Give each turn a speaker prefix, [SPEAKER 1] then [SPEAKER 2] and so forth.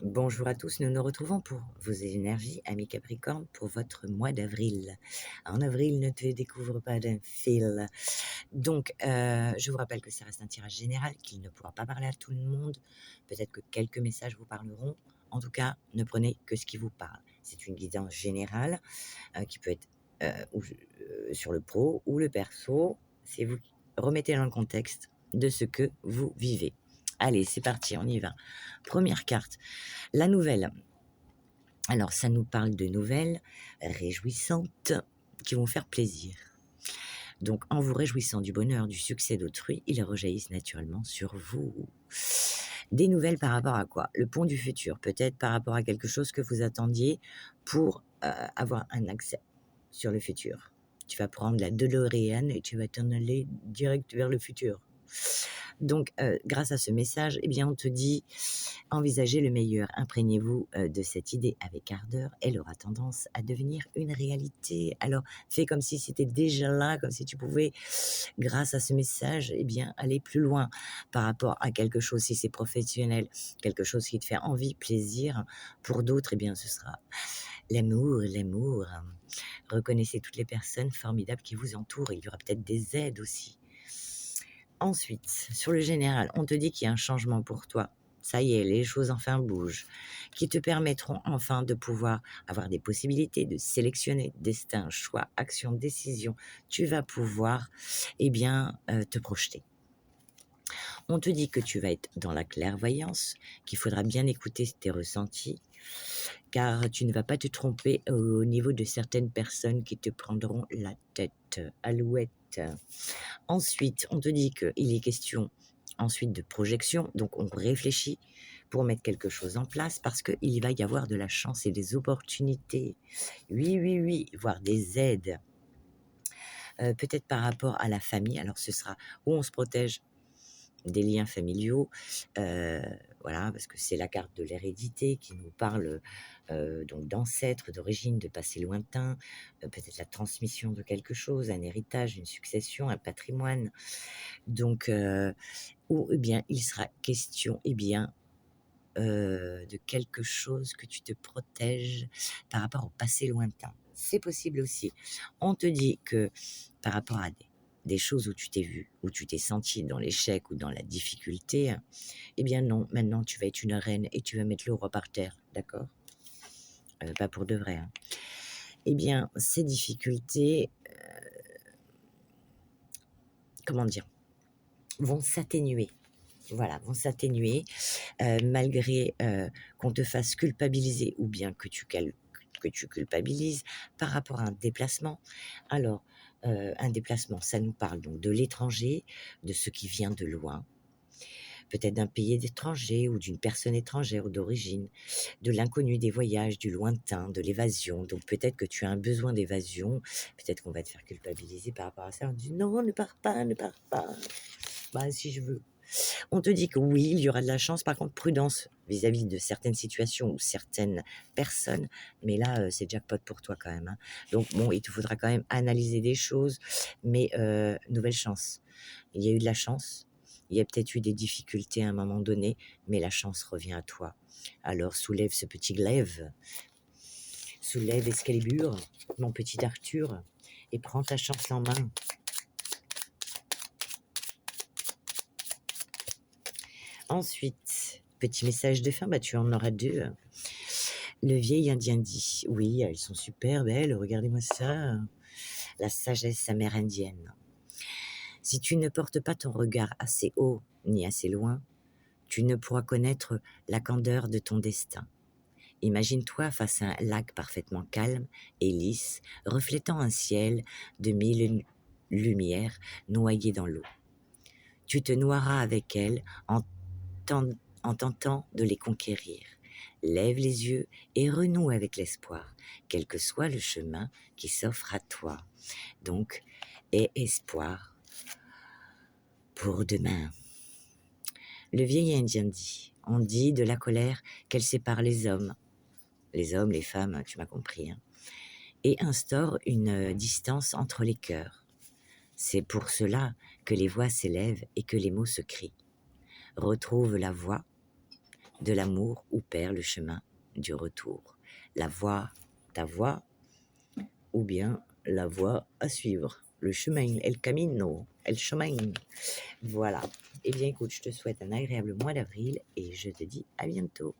[SPEAKER 1] Bonjour à tous, nous nous retrouvons pour vos énergies, amis Capricorne, pour votre mois d'avril. En avril, ne te découvre pas d'un fil. Donc, je vous rappelle que ça reste un tirage général, qu'il ne pourra pas parler à tout le monde. Peut-être que quelques messages vous parleront. En tout cas, ne prenez que ce qui vous parle. C'est une guidance générale qui peut être sur le pro ou le perso. C'est vous qui remettez dans le contexte de ce que vous vivez. Allez, c'est parti, on y va. Première carte. La nouvelle. Alors, ça nous parle de nouvelles réjouissantes qui vont faire plaisir. Donc, en vous réjouissant du bonheur, du succès d'autrui, ils rejaillissent naturellement sur vous. Des nouvelles par rapport à quoi? Le pont du futur, peut-être par rapport à quelque chose que vous attendiez pour avoir un accès sur le futur. Tu vas prendre la DeLorean et tu vas t'en aller direct vers le futur. Donc, grâce à ce message, eh bien, on te dit, envisagez le meilleur, imprégnez-vous de cette idée avec ardeur, elle aura tendance à devenir une réalité. Alors, fais comme si c'était déjà là, comme si tu pouvais, grâce à ce message, eh bien, aller plus loin par rapport à quelque chose, si c'est professionnel, quelque chose qui te fait envie, plaisir. Pour d'autres, eh bien, ce sera l'amour, l'amour. Reconnaissez toutes les personnes formidables qui vous entourent. Il y aura peut-être des aides aussi. Ensuite, sur le général, on te dit qu'il y a un changement pour toi. Ça y est, les choses enfin bougent, qui te permettront enfin de pouvoir avoir des possibilités de sélectionner destin, choix, action, décision. Tu vas pouvoir, eh bien, te projeter. On te dit que tu vas être dans la clairvoyance, qu'il faudra bien écouter tes ressentis, car tu ne vas pas te tromper au niveau de certaines personnes qui te prendront la tête. Alouette. Ensuite, on te dit qu'il est question ensuite de projection, donc on réfléchit pour mettre quelque chose en place parce qu'il va y avoir de la chance et des opportunités. Oui, oui, oui, voire des aides. Peut-être par rapport à la famille, alors ce sera où on se protège des liens familiaux, voilà, parce que c'est la carte de l'hérédité qui nous parle donc d'ancêtres, d'origine, de passé lointain, peut-être la transmission de quelque chose, un héritage, une succession, un patrimoine. Donc, ou eh bien, il sera question, eh bien, de quelque chose que tu te protèges par rapport au passé lointain. C'est possible aussi. On te dit que par rapport à des choses où tu t'es vu, où tu t'es senti dans l'échec ou dans la difficulté, eh bien non, maintenant tu vas être une reine et tu vas mettre le roi par terre, d'accord? Pas pour de vrai, hein. Eh bien, ces difficultés, comment dire, vont s'atténuer. Voilà, vont s'atténuer malgré qu'on te fasse culpabiliser ou bien que tu culpabilises par rapport à un déplacement. Alors, un déplacement, ça nous parle donc de l'étranger, de ce qui vient de loin, peut-être d'un pays étranger ou d'une personne étrangère ou d'origine, de l'inconnu, des voyages, du lointain, de l'évasion. Donc peut-être que tu as un besoin d'évasion, peut-être qu'on va te faire culpabiliser par rapport à ça. On te dit non, ne pars pas, ne pars pas. Bah si je veux. On te dit que oui, il y aura de la chance, par contre prudence vis-à-vis de certaines situations ou certaines personnes, mais là, c'est jackpot pour toi quand même, hein. Donc bon, il te faudra quand même analyser des choses, mais nouvelle chance. Il y a eu de la chance, il y a peut-être eu des difficultés à un moment donné, mais la chance revient à toi. Alors soulève ce petit glaive, soulève Excalibur, mon petit Arthur, et prends ta chance en main. Ensuite, petit message de fin, bah tu en auras deux. Le vieil Indien dit: «Oui, elles sont super belles, regardez-moi ça, la sagesse amérindienne. Si tu ne portes pas ton regard assez haut ni assez loin, tu ne pourras connaître la candeur de ton destin. Imagine-toi face à un lac parfaitement calme et lisse, reflétant un ciel de 1000 lumières noyées dans l'eau. Tu te noieras avec elles ten en tentant de les conquérir. Lève les yeux et renoue avec l'espoir, quel que soit le chemin qui s'offre à toi. Donc, aie espoir pour demain.» Le vieil Indien dit, on dit de la colère qu'elle sépare les hommes, les femmes, tu m'as compris, hein, et instaure une distance entre les cœurs. C'est pour cela que les voix s'élèvent et que les mots se crient. Retrouve la voix, de l'amour ou perd le chemin du retour. La voie, ta voie, ou bien la voie à suivre. Le chemin, el camino, el chemin. Voilà. Eh bien, écoute, je te souhaite un agréable mois d'avril et je te dis à bientôt.